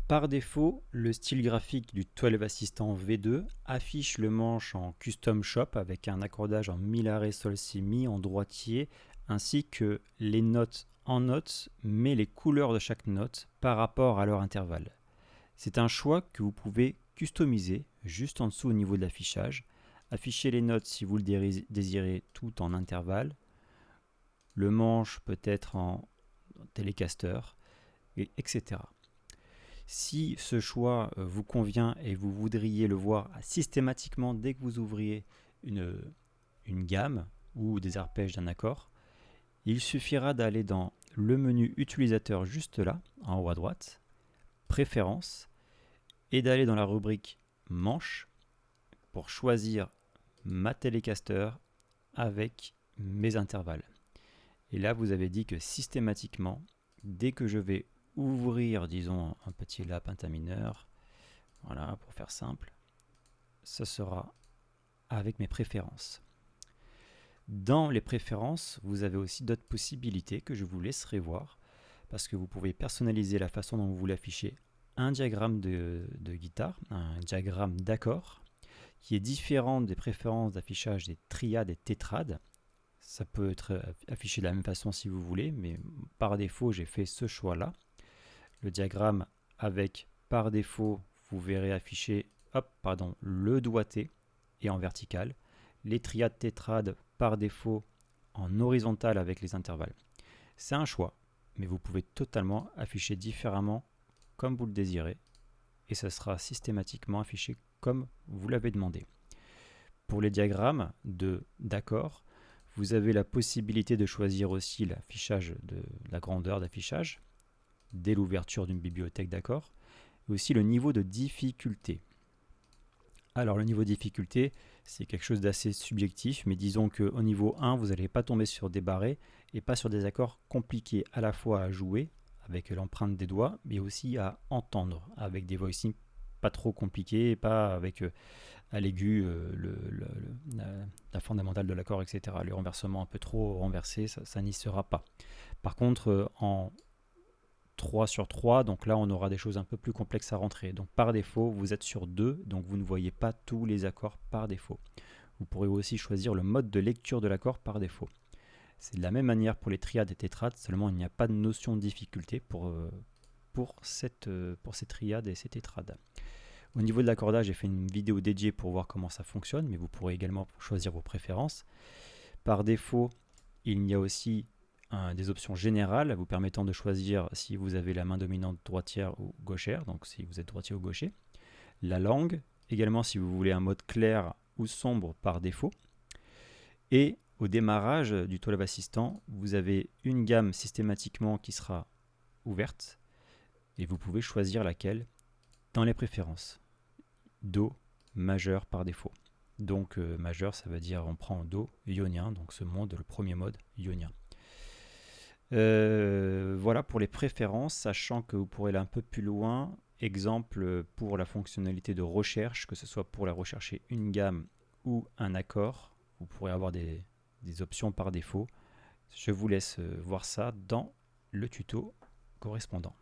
Par défaut, le style graphique du 12 Assistant V2 affiche le manche en Custom Shop avec un accordage en Mi La Ré Sol Si Mi en droitier, ainsi que les notes en notes, mais les couleurs de chaque note par rapport à leur intervalle. C'est un choix que vous pouvez customiser juste en dessous au niveau de l'affichage. Afficher les notes si vous le désirez tout en intervalle. Le manche peut être en télécaster, etc. Si ce choix vous convient et vous voudriez le voir systématiquement dès que vous ouvriez une gamme ou des arpèges d'un accord, il suffira d'aller dans le menu utilisateur juste là, en haut à droite, préférences, et d'aller dans la rubrique manche pour choisir ma télécaster avec mes intervalles. Et là, vous avez dit que systématiquement, dès que je vais ouvrir, disons, un petit La pentamineur, voilà, pour faire simple, ce sera avec mes préférences. Dans les préférences, vous avez aussi d'autres possibilités que je vous laisserai voir, parce que vous pouvez personnaliser la façon dont vous voulez afficher un diagramme de guitare, un diagramme d'accord, qui est différent des préférences d'affichage des triades et tétrades. Ça peut être affiché de la même façon si vous voulez, mais par défaut, j'ai fait ce choix-là. Le diagramme avec, par défaut, vous verrez afficher le doigté et en vertical. Les triades tétrades, par défaut, en horizontal avec les intervalles. C'est un choix, mais vous pouvez totalement afficher différemment comme vous le désirez, et ça sera systématiquement affiché comme vous l'avez demandé. Pour les diagrammes d'accord, vous avez la possibilité de choisir aussi l'affichage de la grandeur d'affichage dès l'ouverture d'une bibliothèque d'accord, et aussi le niveau de difficulté. Alors le niveau de difficulté, c'est quelque chose d'assez subjectif, mais disons qu'au niveau 1, vous n'allez pas tomber sur des barrés et pas sur des accords compliqués à la fois à jouer avec l'empreinte des doigts, mais aussi à entendre avec des voicings pas trop compliqués, pas avec à l'aigu la fondamentale de l'accord, etc. Le renversement un peu trop renversé, ça n'y sera pas. Par contre, en 3 sur 3, donc là on aura des choses un peu plus complexes à rentrer. Donc par défaut, vous êtes sur 2, donc vous ne voyez pas tous les accords par défaut. Vous pourrez aussi choisir le mode de lecture de l'accord par défaut. C'est de la même manière pour les triades et tétrades, seulement il n'y a pas de notion de difficulté pour ces triades et ces tétrades. Au niveau de l'accordage, j'ai fait une vidéo dédiée pour voir comment ça fonctionne, mais vous pourrez également choisir vos préférences. Par défaut, il y a aussi des options générales vous permettant de choisir si vous avez la main dominante droitière ou gauchère, donc si vous êtes droitier ou gaucher. La langue, également si vous voulez un mode clair ou sombre par défaut. Et au démarrage du 12 Assistant, vous avez une gamme systématiquement qui sera ouverte et vous pouvez choisir laquelle dans les préférences. Do majeur par défaut. Donc majeur, ça veut dire on prend Do ionien, donc ce mode, le premier mode ionien. Voilà pour les préférences, sachant que vous pourrez aller un peu plus loin. Exemple pour la fonctionnalité de recherche, que ce soit pour la rechercher une gamme ou un accord, vous pourrez avoir des options par défaut. Je vous laisse voir ça dans le tuto correspondant.